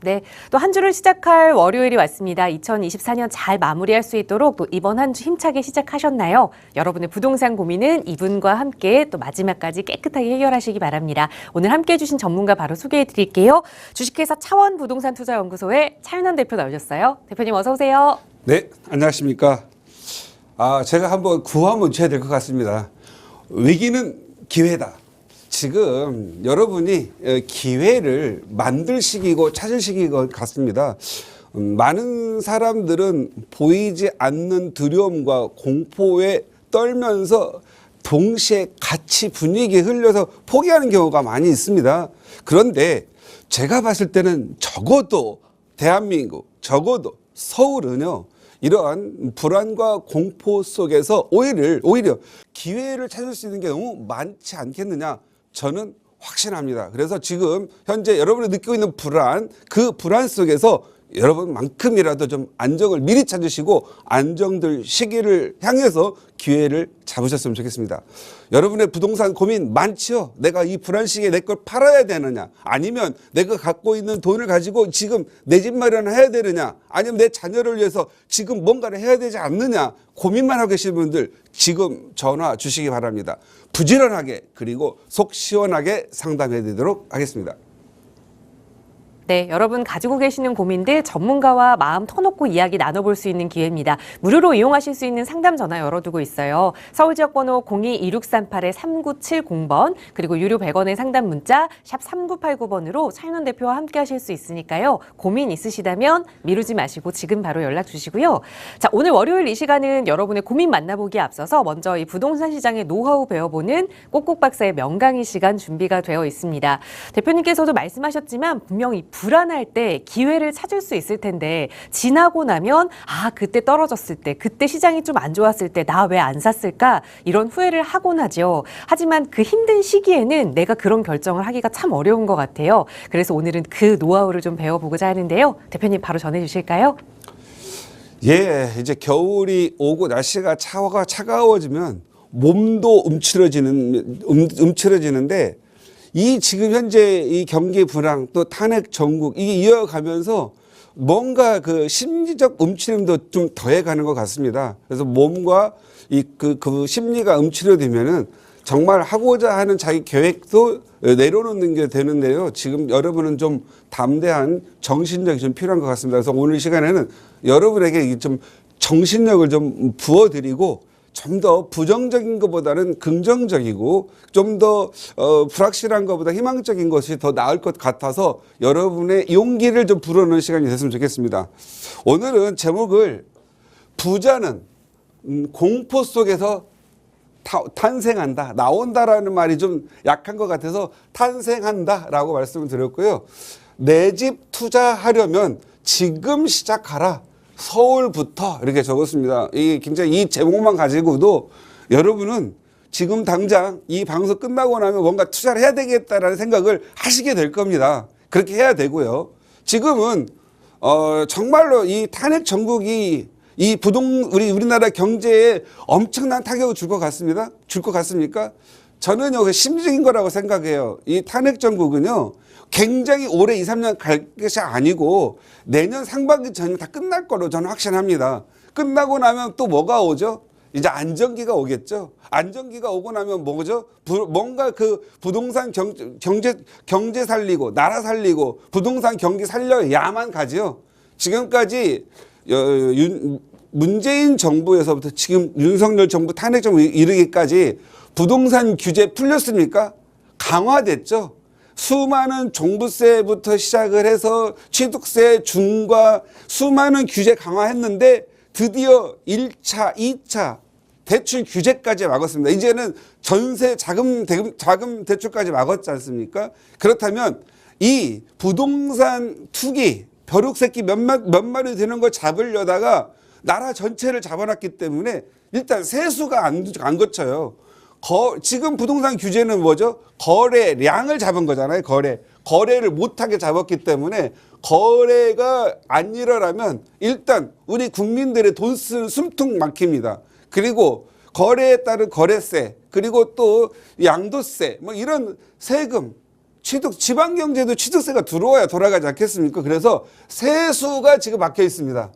네, 또 한 주를 시작할 월요일이 왔습니다. 2024년 잘 마무리할 수 있도록 또 이번 한 주 힘차게 시작하셨나요? 여러분의 부동산 고민은 이분과 함께 또 마지막까지 깨끗하게 해결하시기 바랍니다. 오늘 함께 해주신 전문가 바로 소개해 드릴게요. 주식회사 차원부동산투자연구소의 차윤환 대표 나오셨어요. 대표님 어서 오세요. 네, 안녕하십니까. 제가 한번 구호 한번 쳐야 될 것 같습니다. 위기는 기회다. 지금 여러분이 기회를 만들 시기고 찾을 시기인 것 같습니다. 많은 사람들은 보이지 않는 두려움과 공포에 떨면서 동시에 같이 분위기에 흘려서 포기하는 경우가 많이 있습니다. 그런데 제가 봤을 때는 적어도 대한민국, 적어도 서울은요, 이러한 불안과 공포 속에서 오히려 기회를 찾을 수 있는 게 너무 많지 않겠느냐, 저는 확신합니다. 그래서 지금 현재 여러분이 느끼고 있는 불안, 그 불안 속에서 여러분만큼이라도 좀 안정을 미리 찾으시고 안정될 시기를 향해서 기회를 잡으셨으면 좋겠습니다. 여러분의 부동산 고민 많지요? 내가 이 불안 시기에 내 걸 팔아야 되느냐, 아니면 내가 갖고 있는 돈을 가지고 지금 내 집 마련을 해야 되느냐, 아니면 내 자녀를 위해서 지금 뭔가를 해야 되지 않느냐 고민만 하고 계신 분들 지금 전화 주시기 바랍니다. 부지런하게 그리고 속 시원하게 상담해 드리도록 하겠습니다. 네, 여러분 가지고 계시는 고민들 전문가와 마음 터놓고 이야기 나눠볼 수 있는 기회입니다. 무료로 이용하실 수 있는 상담 전화 열어두고 있어요. 서울 지역번호 02-2638-3970번 그리고 유료 100원의 상담 문자 샵 3989번으로 차윤환 대표와 함께 하실 수 있으니까요. 고민 있으시다면 미루지 마시고 지금 바로 연락 주시고요. 자, 오늘 월요일 이 시간은 여러분의 고민 만나보기에 앞서서 먼저 이 부동산 시장의 노하우 배워보는 꼭꼭 박사의 명강의 시간 준비가 되어 있습니다. 대표님께서도 말씀하셨지만 분명히 불안할 때 기회를 찾을 수 있을 텐데 지나고 나면 그때 떨어졌을 때, 그때 시장이 좀 안 좋았을 때 나 왜 안 샀을까 이런 후회를 하곤 하죠. 하지만 그 힘든 시기에는 내가 그런 결정을 하기가 참 어려운 것 같아요. 그래서 오늘은 그 노하우를 좀 배워보고자 하는데요. 대표님 바로 전해주실까요? 예, 이제 겨울이 오고 날씨가 차가워지면 몸도 움츠러지는데 이 지금 현재 이 경기 불황 또 탄핵 전국 이게 이어가면서 뭔가 그 심리적 움츠림도 좀 더해가는 것 같습니다. 그래서 몸과 그 심리가 움츠려지면은 정말 하고자 하는 자기 계획도 내려놓는 게 되는데요. 지금 여러분은 좀 담대한 정신력이 좀 필요한 것 같습니다. 그래서 오늘 시간에는 여러분에게 좀 정신력을 좀 부어드리고 좀 더 부정적인 것보다는 긍정적이고 좀 더 불확실한 것보다 희망적인 것이 더 나을 것 같아서 여러분의 용기를 좀 불어넣는 시간이 됐으면 좋겠습니다. 오늘은 제목을 부자는 공포 속에서 탄생한다, 나온다라는 말이 좀 약한 것 같아서 탄생한다라고 말씀을 드렸고요. 내 집 투자하려면 지금 시작하라. 서울부터 이렇게 적었습니다. 굉장히 이 제목만 가지고도 여러분은 지금 당장 이 방송 끝나고 나면 뭔가 투자를 해야 되겠다라는 생각을 하시게 될 겁니다. 그렇게 해야 되고요. 지금은 정말로 이 탄핵 정국이 이 우리나라 경제에 엄청난 타격을 줄 것 같습니다. 줄 것 같습니까? 저는요, 심리적인 거라고 생각해요. 이 탄핵 정국은요, 굉장히 오래 2, 3년 갈 것이 아니고 내년 상반기 전에 다 끝날 거로 저는 확신합니다. 끝나고 나면 또 뭐가 오죠? 이제 안정기가 오겠죠. 안정기가 오고 나면 뭐죠? 뭔가 그 부동산 경제 살리고 나라 살리고 부동산 경기 살려야만 가죠. 지금까지 문재인 정부에서부터 지금 윤석열 정부 탄핵 정부 이르기까지 부동산 규제 풀렸습니까? 강화됐죠. 수많은 종부세부터 시작을 해서 취득세 중과 수많은 규제 강화했는데 드디어 1차, 2차 대출 규제까지 막았습니다. 이제는 전세 자금 대출까지 막았지 않습니까? 그렇다면 이 부동산 투기 벼룩새끼 몇 마리 되는 거 잡으려다가 나라 전체를 잡아놨기 때문에 일단 세수가 안 거쳐요. 지금 부동산 규제는 뭐죠? 거래량을 잡은 거잖아요. 거래를 못하게 잡았기 때문에 거래가 안 일어나면 일단 우리 국민들의 돈 쓰는 숨통 막힙니다. 그리고 거래에 따른 거래세, 그리고 또 양도세, 뭐 이런 세금, 지방 경제도 취득세가 들어와야 돌아가지 않겠습니까? 그래서 세수가 지금 막혀 있습니다.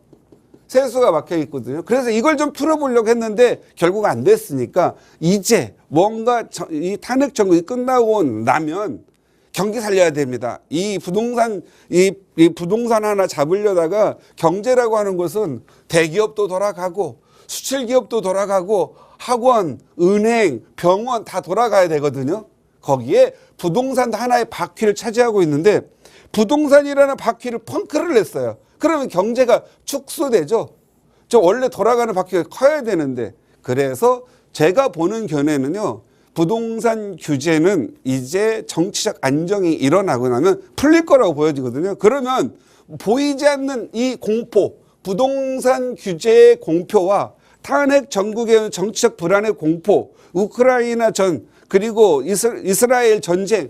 세수가 막혀 있거든요. 그래서 이걸 좀 풀어보려고 했는데 결국 안 됐으니까 이제 뭔가 이 탄핵 정국이 끝나고 나면 경기 살려야 됩니다. 이 부동산 하나 잡으려다가 경제라고 하는 것은 대기업도 돌아가고 수출 기업도 돌아가고 학원, 은행, 병원 다 돌아가야 되거든요. 거기에 부동산 하나의 바퀴를 차지하고 있는데 부동산이라는 바퀴를 펑크를 냈어요. 그러면 경제가 축소되죠. 저 원래 돌아가는 바퀴가 커야 되는데 그래서 제가 보는 견해는요. 부동산 규제는 이제 정치적 안정이 일어나고 나면 풀릴 거라고 보여지거든요. 그러면 보이지 않는 이 공포, 부동산 규제의 공포와 탄핵 전국의 정치적 불안의 공포, 우크라이나 전 그리고 이스라엘 전쟁,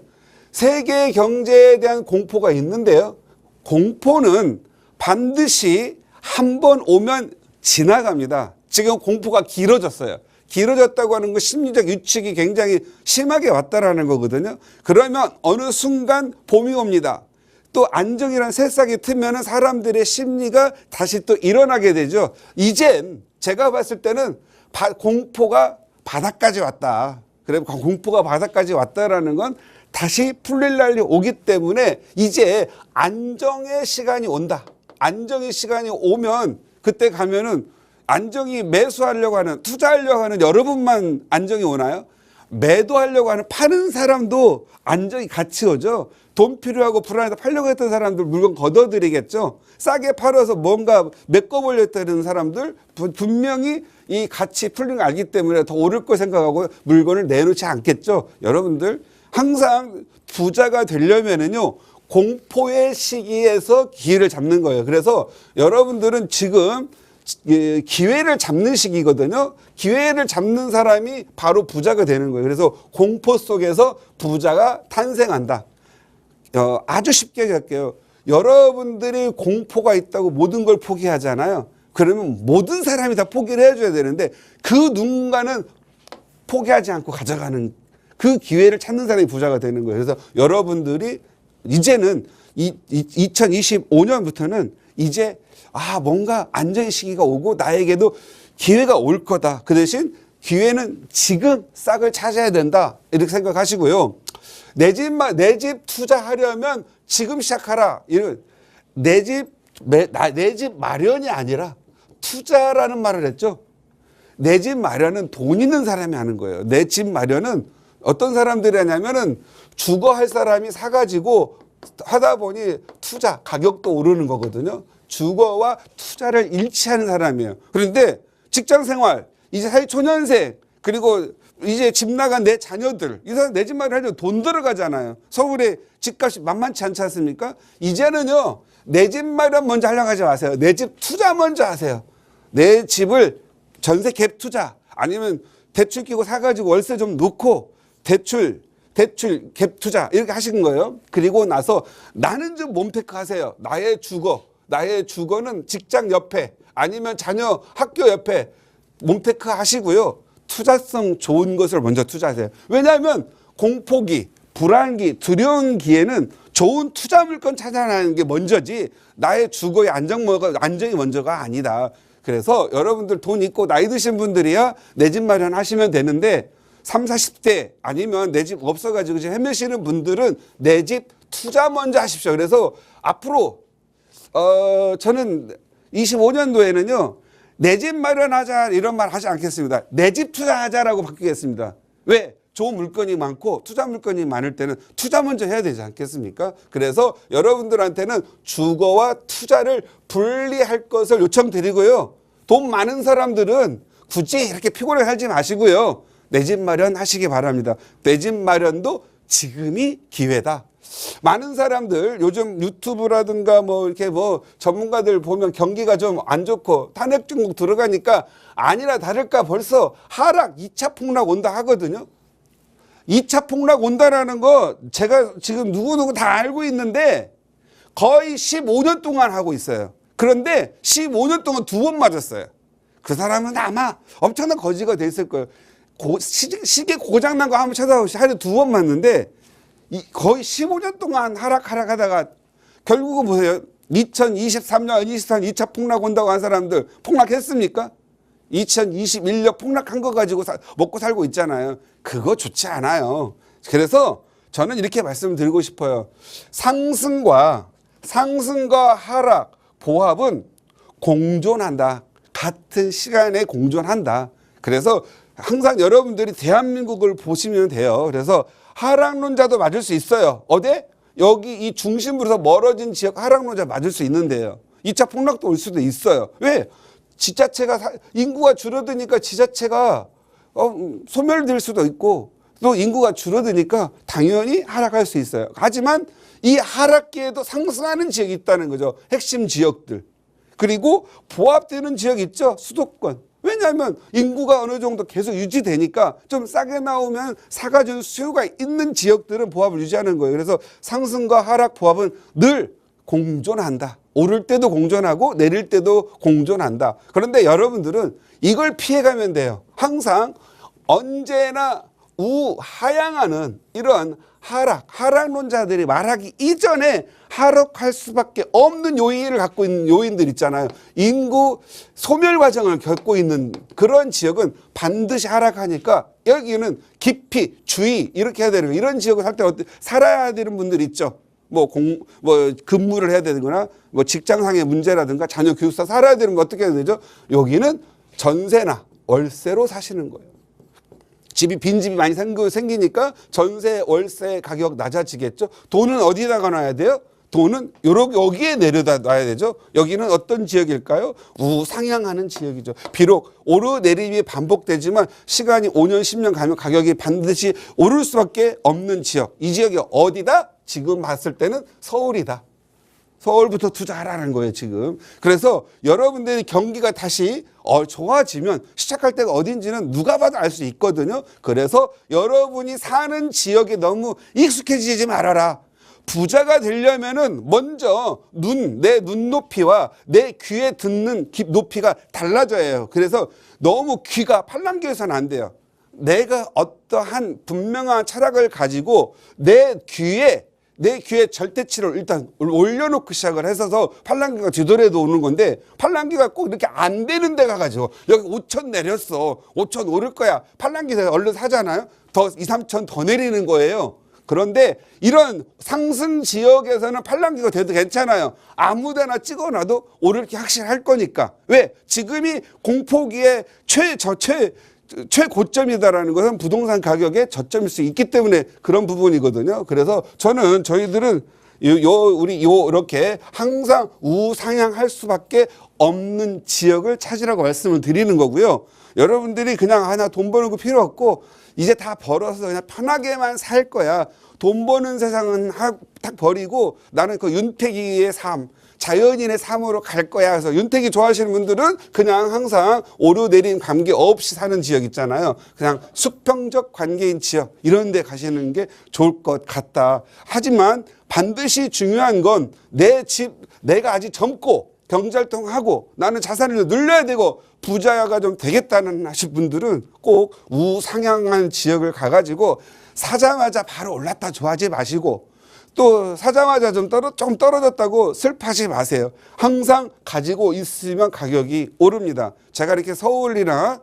세계 경제에 대한 공포가 있는데요. 공포는 반드시 한 번 오면 지나갑니다. 지금 공포가 길어졌어요. 길어졌다고 하는 건 심리적 유축이 굉장히 심하게 왔다라는 거거든요. 그러면 어느 순간 봄이 옵니다. 또 안정이란 새싹이 트면은 사람들의 심리가 다시 또 일어나게 되죠. 이젠 제가 봤을 때는 공포가 바닥까지 왔다. 그래 공포가 바닥까지 왔다라는 건 다시 풀릴 날이 오기 때문에 이제 안정의 시간이 온다. 안정의 시간이 오면 그때 가면은 안정이 매수하려고 하는 투자하려고 하는 여러분만 안정이 오나요? 매도하려고 하는 파는 사람도 안정이 같이 오죠. 돈 필요하고 불안해서 팔려고 했던 사람들 물건 걷어들이겠죠. 싸게 팔아서 뭔가 메꿔보려 했다는 사람들 분명히 이 가치 풀린 걸 알기 때문에 더 오를 거 생각하고 물건을 내놓지 않겠죠. 여러분들 항상 부자가 되려면은요. 공포의 시기에서 기회를 잡는 거예요. 그래서 여러분들은 지금 기회를 잡는 시기거든요. 기회를 잡는 사람이 바로 부자가 되는 거예요. 그래서 공포 속에서 부자가 탄생한다. 아주 쉽게 할게요. 여러분들이 공포가 있다고 모든 걸 포기하잖아요. 그러면 모든 사람이 다 포기를 해줘야 되는데 그 누군가는 포기하지 않고 가져가는 그 기회를 찾는 사람이 부자가 되는 거예요. 그래서 여러분들이 이제는 2025년부터는 이제 뭔가 안정의 시기가 오고 나에게도 기회가 올 거다. 그 대신 기회는 지금 싹을 찾아야 된다. 이렇게 생각하시고요. 내 집 투자하려면 지금 시작하라. 내 집 마련이 아니라 투자라는 말을 했죠. 내 집 마련은 돈 있는 사람이 하는 거예요. 내 집 마련은 어떤 사람들이 하냐면은 주거 할 사람이 사가지고 하다 보니 투자 가격도 오르는 거거든요. 주거와 투자를 일치하는 사람이에요. 그런데 직장 생활, 이제 사회초년생, 그리고 이제 집 나간 내 자녀들, 이 사람 내 집 마련하려면 돈 들어가잖아요. 서울에 집값이 만만치 않지 않습니까? 이제는요, 내 집 마련 먼저 하려고 하지 마세요. 내 집 투자 먼저 하세요. 내 집을 전세 갭 투자, 아니면 대출 끼고 사가지고 월세 좀 넣고 대출 갭 투자 이렇게 하시는 거예요. 그리고 나서 나는 좀 몸테크 하세요. 나의 주거는 직장 옆에 아니면 자녀 학교 옆에 몸테크 하시고요. 투자성 좋은 것을 먼저 투자하세요. 왜냐하면 공포기, 불안기, 두려운 기에는 좋은 투자 물건 찾아내는 게 먼저지 나의 주거의 안정이 먼저가 아니다. 그래서 여러분들 돈 있고 나이 드신 분들이야 내 집 마련하시면 되는데 30, 40대 아니면 내 집 없어가지고 지금 헤매시는 분들은 내 집 투자 먼저 하십시오. 그래서 앞으로 저는 25년도에는요. 내 집 마련하자 이런 말 하지 않겠습니다. 내 집 투자하자라고 바뀌겠습니다. 왜? 좋은 물건이 많고 투자 물건이 많을 때는 투자 먼저 해야 되지 않겠습니까? 그래서 여러분들한테는 주거와 투자를 분리할 것을 요청드리고요. 돈 많은 사람들은 굳이 이렇게 피곤하게 살지 마시고요. 내 집 마련 하시기 바랍니다. 내 집 마련도 지금이 기회다. 많은 사람들 요즘 유튜브라든가 이렇게 전문가들 보면 경기가 좀 안 좋고 탄핵 중국 들어가니까 아니나 다를까 벌써 하락 2차 폭락 온다 하거든요. 2차 폭락 온다라는 거 제가 지금 누구누구 다 알고 있는데 거의 15년 동안 하고 있어요. 그런데 15년 동안 2번 맞았어요. 그 사람은 아마 엄청난 거지가 돼 있을 거예요. 시계 고장난 거 한번 찾아보시죠. 하루에 2번 맞는데 거의 15년 동안 하락하다가 결국은 보세요. 2023년, 24년 2차 폭락 온다고 한 사람들 폭락했습니까? 2021년 폭락한 거 가지고 먹고 살고 있잖아요. 그거 좋지 않아요. 그래서 저는 이렇게 말씀드리고 싶어요. 상승과 하락, 보합은 공존한다. 같은 시간에 공존한다. 그래서 항상 여러분들이 대한민국을 보시면 돼요. 그래서 하락론자도 맞을 수 있어요. 어디? 여기 이 중심부에서 멀어진 지역 하락론자 맞을 수 있는데요. 2차 폭락도 올 수도 있어요. 왜? 지자체가 인구가 줄어드니까 지자체가 소멸될 수도 있고 또 인구가 줄어드니까 당연히 하락할 수 있어요. 하지만 이 하락기에도 상승하는 지역이 있다는 거죠. 핵심 지역들. 그리고 보합되는 지역 있죠. 수도권. 왜냐하면 인구가 어느 정도 계속 유지되니까 좀 싸게 나오면 사가줄 수요가 있는 지역들은 보합을 유지하는 거예요. 그래서 상승과 하락 보합은 늘 공존한다. 오를 때도 공존하고 내릴 때도 공존한다. 그런데 여러분들은 이걸 피해가면 돼요. 항상 언제나 우하향하는 이런 하락론자들이 말하기 이전에 하락할 수밖에 없는 요인을 갖고 있는 요인들 있잖아요. 인구 소멸 과정을 겪고 있는 그런 지역은 반드시 하락하니까 여기는 깊이 주의 이렇게 해야 되는 거예요. 이런 지역을 살 때 살아야 되는 분들 있죠. 뭐 근무를 해야 되거나 뭐 직장상의 문제라든가 자녀 교육사 살아야 되는 거 어떻게 해야 되죠? 여기는 전세나 월세로 사시는 거예요. 빈집이 많이 생기니까 전세, 월세 가격 낮아지겠죠. 돈은 어디다가 놔야 돼요? 돈은 여기에 내려다 놔야 되죠. 여기는 어떤 지역일까요? 우상향하는 지역이죠. 비록 오르내림이 반복되지만 시간이 5년, 10년 가면 가격이 반드시 오를 수밖에 없는 지역. 이 지역이 어디다? 지금 봤을 때는 서울이다. 서울부터 투자하라는 거예요, 지금. 그래서 여러분들이 경기가 다시 좋아지면 시작할 때가 어딘지는 누가 봐도 알 수 있거든요. 그래서 여러분이 사는 지역에 너무 익숙해지지 말아라. 부자가 되려면은 먼저 내 눈높이와 내 귀에 듣는 높이가 달라져야 해요. 그래서 너무 귀가 팔랑귀에서는 안 돼요. 내가 어떠한 분명한 철학을 가지고 내 귀에 절대치를 일단 올려놓고 시작을 해서 팔랑귀가 뒤돌아도 오는 건데 팔랑귀가 꼭 이렇게 안 되는 데 가가지고 여기 5천 내렸어. 5천 오를 거야. 팔랑귀 얼른 사잖아요. 더 2, 3천 더 내리는 거예요. 그런데 이런 상승 지역에서는 팔랑귀가 돼도 괜찮아요. 아무데나 찍어놔도 오를 게 확실할 거니까. 왜? 지금이 공포기의 최고점이다라는 것은 부동산 가격의 저점일 수 있기 때문에 그런 부분이거든요. 그래서 저희들은 이렇게 항상 우상향할 수밖에 없는 지역을 찾으라고 말씀을 드리는 거고요. 여러분들이 그냥 하나 돈 버는 거 필요 없고 이제 다 벌어서 그냥 편하게만 살 거야. 돈 버는 세상은 딱 버리고 나는 그 윤택이의 삶, 자연인의 삶으로 갈 거야. 그래서 윤택이 좋아하시는 분들은 그냥 항상 오르내림 관계 없이 사는 지역 있잖아요. 그냥 수평적 관계인 지역 이런 데 가시는 게 좋을 것 같다. 하지만 반드시 중요한 건 내 집, 내가 아직 젊고 경제활동하고 나는 자산을 늘려야 되고 부자가 좀 되겠다는 하실 분들은 꼭 우상향한 지역을 가가지고 사자마자 바로 올랐다 좋아하지 마시고 또 사자마자 좀 떨어졌다고 슬퍼하지 마세요. 항상 가지고 있으면 가격이 오릅니다. 제가 이렇게 서울이나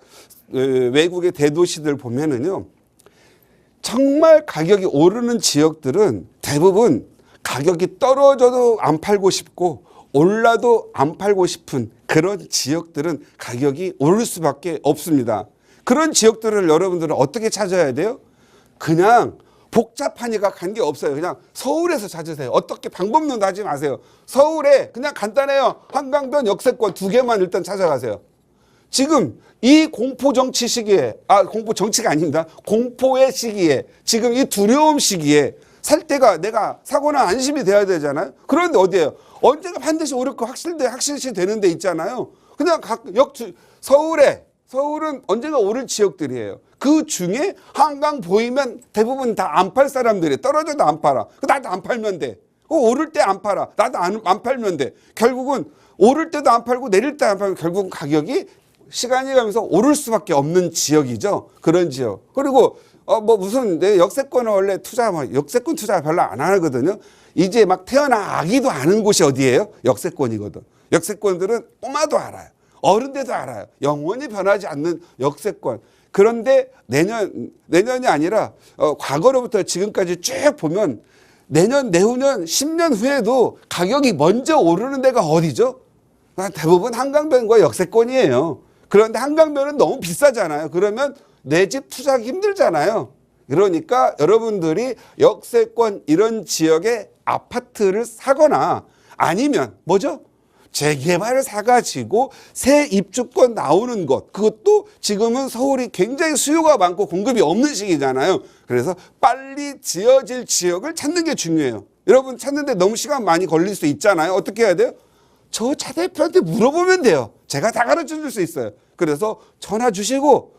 외국의 대도시들 보면은요, 정말 가격이 오르는 지역들은 대부분 가격이 떨어져도 안 팔고 싶고 올라도 안 팔고 싶은 그런 지역들은 가격이 오를 수밖에 없습니다. 그런 지역들을 여러분들은 어떻게 찾아야 돼요? 그냥 복잡하니까 관계 없어요. 그냥 서울에서 찾으세요. 어떻게 방법론도 하지 마세요. 서울에 그냥 간단해요. 한강변 역세권 2개만 일단 찾아가세요. 지금 이 공포 정치 시기에, 공포 정치가 아닙니다. 공포의 시기에, 지금 이 두려움 시기에 살 때가 내가 사고나 안심이 돼야 되잖아요. 그런데 어디예요? 언제가 반드시 오를 거 확실시 되는 데 있잖아요. 그냥 서울은 언젠가 오를 지역들이에요. 그 중에 한강 보이면 대부분 다 안 팔 사람들이 떨어져도 안 팔아. 나도 안 팔면 돼. 오를 때 안 팔아. 나도 안 팔면 돼. 결국은 오를 때도 안 팔고 내릴 때 안 팔면 결국은 가격이 시간이 가면서 오를 수밖에 없는 지역이죠. 그런 지역. 그리고 무슨 내 역세권은 원래 역세권 투자 별로 안 하거든요. 이제 막 태어나기도 아는 곳이 어디예요? 역세권이거든. 역세권들은 꼬마도 알아요. 어른들도 알아요. 영원히 변하지 않는 역세권. 그런데 내년이 아니라 과거로부터 지금까지 쭉 보면 내년, 내후년, 10년 후에도 가격이 먼저 오르는 데가 어디죠? 대부분 한강변과 역세권이에요. 그런데 한강변은 너무 비싸잖아요. 그러면 내 집 투자하기 힘들잖아요. 그러니까 여러분들이 역세권 이런 지역에 아파트를 사거나 아니면 뭐죠? 재개발을 사가지고 새 입주권 나오는 것, 그것도 지금은 서울이 굉장히 수요가 많고 공급이 없는 시기잖아요. 그래서 빨리 지어질 지역을 찾는 게 중요해요. 여러분 찾는데 너무 시간 많이 걸릴 수 있잖아요. 어떻게 해야 돼요? 저 차 대표한테 물어보면 돼요. 제가 다 가르쳐 줄 수 있어요. 그래서 전화 주시고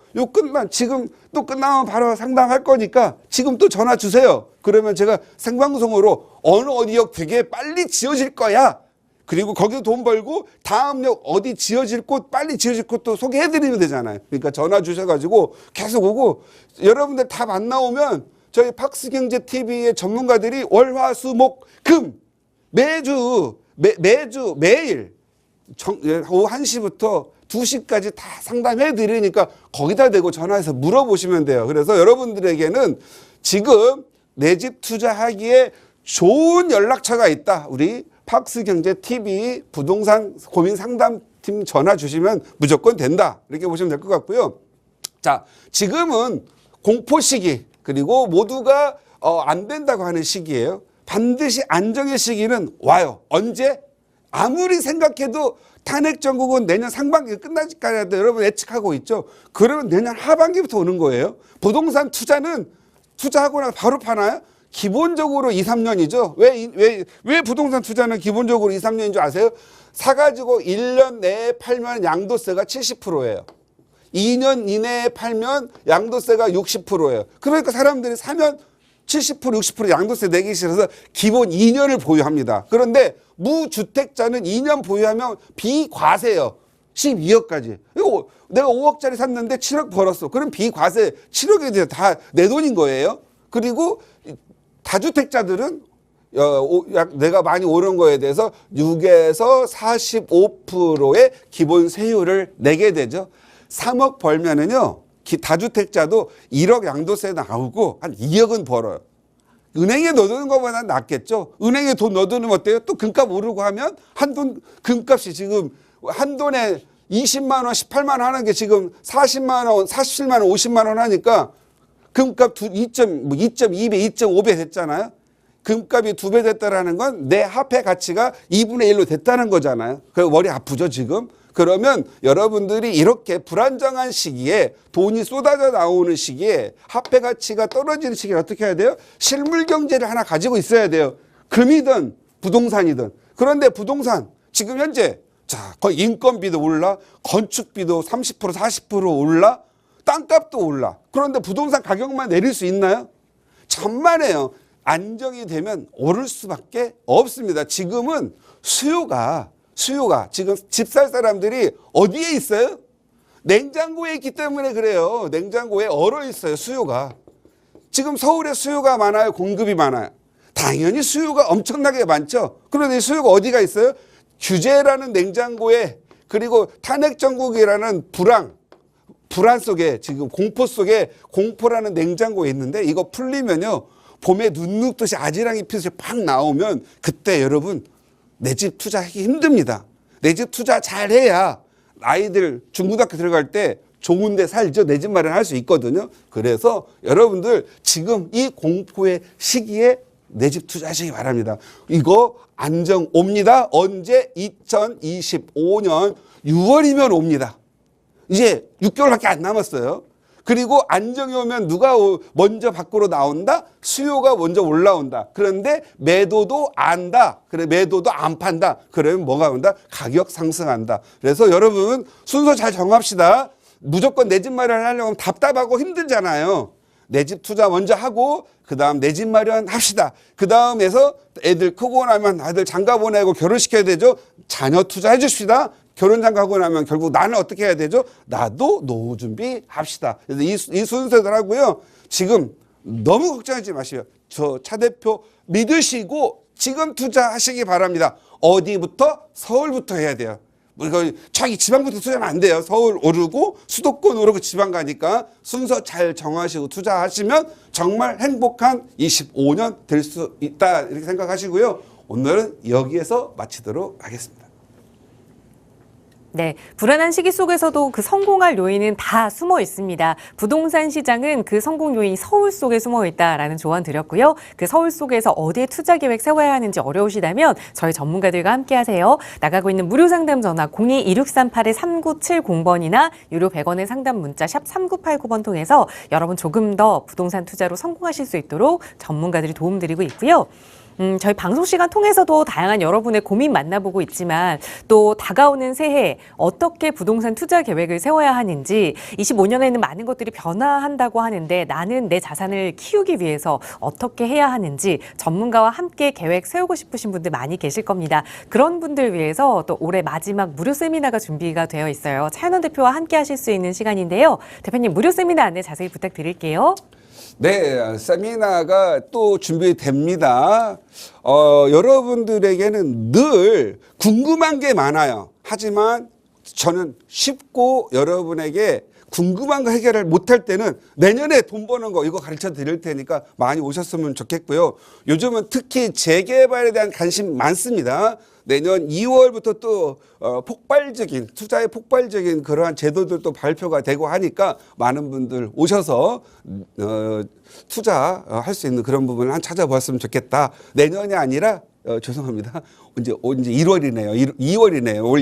지금 또 끝나면 바로 상담할 거니까 지금 또 전화 주세요. 그러면 제가 생방송으로 어디 역 되게 빨리 지어질 거야. 그리고 거기서 돈 벌고 다음 역 어디 지어질 곳 빨리 지어질 곳도 소개해드리면 되잖아요. 그러니까 전화 주셔가지고 계속 오고 여러분들 답 안 나오면 저희 팍스경제TV의 전문가들이 월화수목금 매일 오후 1시부터 2시까지 다 상담해 드리니까 거기다 대고 전화해서 물어보시면 돼요. 그래서 여러분들에게는 지금 내 집 투자하기에 좋은 연락처가 있다. 우리 팍스경제TV 부동산 고민 상담팀 전화 주시면 무조건 된다. 이렇게 보시면 될 것 같고요. 자, 지금은 공포 시기 그리고 모두가 안 된다고 하는 시기예요. 반드시 안정의 시기는 와요. 언제? 아무리 생각해도 탄핵 정국은 내년 상반기 끝나기까지 여러분 예측하고 있죠. 그러면 내년 하반기부터 오는 거예요. 부동산 투자는 투자하고 나서 바로 파나요? 기본적으로 2, 3년이죠. 왜 부동산 투자는 기본적으로 2, 3년인 줄 아세요? 사가지고 1년 내에 팔면 양도세가 70%예요. 2년 이내에 팔면 양도세가 60%예요. 그러니까 사람들이 사면 70%, 60% 양도세 내기 싫어서 기본 2년을 보유합니다. 그런데 무주택자는 2년 보유하면 비과세요. 12억까지. 이거 내가 5억짜리 샀는데 7억 벌었어. 그럼 비과세 7억이 다 내 돈인 거예요. 그리고 다주택자들은 내가 많이 오른 거에 대해서 6에서 45%의 기본 세율을 내게 되죠. 3억 벌면은요, 다주택자도 1억 양도세 나오고 한 2억은 벌어요. 은행에 넣어두는 것보다 낫겠죠. 은행에 돈 넣어두면 어때요? 또 금값 오르고 하면 금값이 지금 한 돈에 20만 원, 18만 원 하는 게 지금 40만 원, 47만 원, 50만 원 하니까 금값 2.2배, 2.5배 됐잖아요. 금값이 2배 됐다라는 건 내 화폐 가치가 2분의 1로 됐다는 거잖아요. 그래서 머리 아프죠, 지금? 그러면 여러분들이 이렇게 불안정한 시기에 돈이 쏟아져 나오는 시기에 화폐 가치가 떨어지는 시기에 어떻게 해야 돼요? 실물 경제를 하나 가지고 있어야 돼요. 금이든 부동산이든. 그런데 부동산 지금 현재 거의 인건비도 올라, 건축비도 30%, 40% 올라, 땅값도 올라. 그런데 부동산 가격만 내릴 수 있나요? 천만에요. 안정이 되면 오를 수밖에 없습니다. 지금은 수요가 지금 집 살 사람들이 어디에 있어요? 냉장고에 있기 때문에 그래요. 냉장고에 얼어 있어요. 수요가. 지금 서울에 수요가 많아요? 공급이 많아요? 당연히 수요가 엄청나게 많죠. 그런데 이 수요가 어디가 있어요? 규제라는 냉장고에, 그리고 탄핵 정국이라는 불안 속에, 지금 공포 속에 공포라는 냉장고에 있는데, 이거 풀리면요, 봄에 눈 눕듯이 아지랑이 빛이 팍 나오면 그때 여러분 내 집 투자하기 힘듭니다. 내 집 투자 잘해야 아이들 중고등학교 들어갈 때 좋은 데 살죠. 내 집 마련할 수 있거든요. 그래서 여러분들 지금 이 공포의 시기에 내 집 투자하시기 바랍니다. 이거 안정 옵니다. 언제? 2025년 6월이면 옵니다. 이제 6개월밖에 안 남았어요. 그리고 안정이 오면 누가 먼저 밖으로 나온다? 수요가 먼저 올라온다. 그런데 매도도 안다. 그래, 매도도 안 판다. 그러면 뭐가 온다? 가격 상승한다. 그래서 여러분 순서 잘 정합시다. 무조건 내 집 마련하려면 답답하고 힘들잖아요. 내 집 투자 먼저 하고 그 다음 내 집 마련 합시다. 그 다음에서 애들 크고 나면 아들 장가 보내고 결혼시켜야 되죠. 자녀 투자해 줍시다. 결혼 장가하고 나면 결국 나는 어떻게 해야 되죠? 나도 노후 준비합시다. 그래서 이 순서들 하고요. 지금 너무 걱정하지 마시고요. 저 차 대표 믿으시고 지금 투자하시기 바랍니다. 어디부터? 서울부터 해야 돼요. 우리가 저기 지방부터 투자하면 안 돼요. 서울 오르고 수도권 오르고 지방 가니까 순서 잘 정하시고 투자하시면 정말 행복한 25년 될 수 있다 이렇게 생각하시고요. 오늘은 여기에서 마치도록 하겠습니다. 네, 불안한 시기 속에서도 그 성공할 요인은 다 숨어 있습니다. 부동산 시장은 그 성공 요인이 서울 속에 숨어 있다라는 조언 드렸고요. 그 서울 속에서 어디에 투자 계획 세워야 하는지 어려우시다면 저희 전문가들과 함께 하세요. 나가고 있는 무료 상담 전화 02-2638-3970번이나 유료 100원의 상담 문자 샵 3989번 통해서 여러분 조금 더 부동산 투자로 성공하실 수 있도록 전문가들이 도움드리고 있고요. 저희 방송 시간 통해서도 다양한 여러분의 고민 만나보고 있지만 또 다가오는 새해 어떻게 부동산 투자 계획을 세워야 하는지 25년에는 많은 것들이 변화한다고 하는데 나는 내 자산을 키우기 위해서 어떻게 해야 하는지 전문가와 함께 계획 세우고 싶으신 분들 많이 계실 겁니다. 그런 분들 위해서 또 올해 마지막 무료 세미나가 준비가 되어 있어요. 차현원 대표와 함께 하실 수 있는 시간인데요. 대표님 무료 세미나 안내 자세히 부탁드릴게요. 네, 세미나가 또 준비됩니다. 여러분들에게는 늘 궁금한 게 많아요. 하지만 저는 쉽고 여러분에게 궁금한 거 해결을 못할 때는 내년에 돈 버는 거 이거 가르쳐 드릴 테니까 많이 오셨으면 좋겠고요. 요즘은 특히 재개발에 대한 관심 많습니다. 내년 2월부터 또 폭발적인 투자의 폭발적인 그러한 제도들도 발표가 되고 하니까 많은 분들 오셔서 투자할 수 있는 그런 부분을 한 찾아보았으면 좋겠다. 내년이 아니라 죄송합니다. 이제 1월이네요. 2월이네요. 올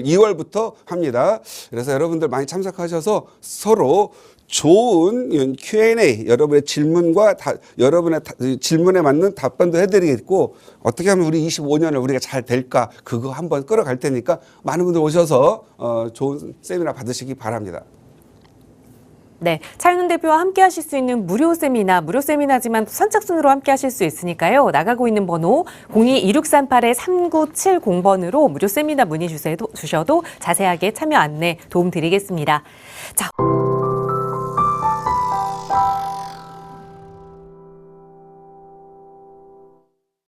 2월부터 합니다. 그래서 여러분들 많이 참석하셔서 서로 좋은 Q&A, 여러분의 질문과 여러분의 질문에 맞는 답변도 해드리겠고 어떻게 하면 우리 25년을 우리가 잘 될까 그거 한번 끌어갈 테니까 많은 분들 오셔서 좋은 세미나 받으시기 바랍니다. 네, 차윤훈 대표와 함께 하실 수 있는 무료 세미나지만 선착순으로 함께 하실 수 있으니까요. 나가고 있는 번호 02-2638-3970번으로 무료 세미나 문의 주셔도 자세하게 참여 안내 도움 드리겠습니다. 자.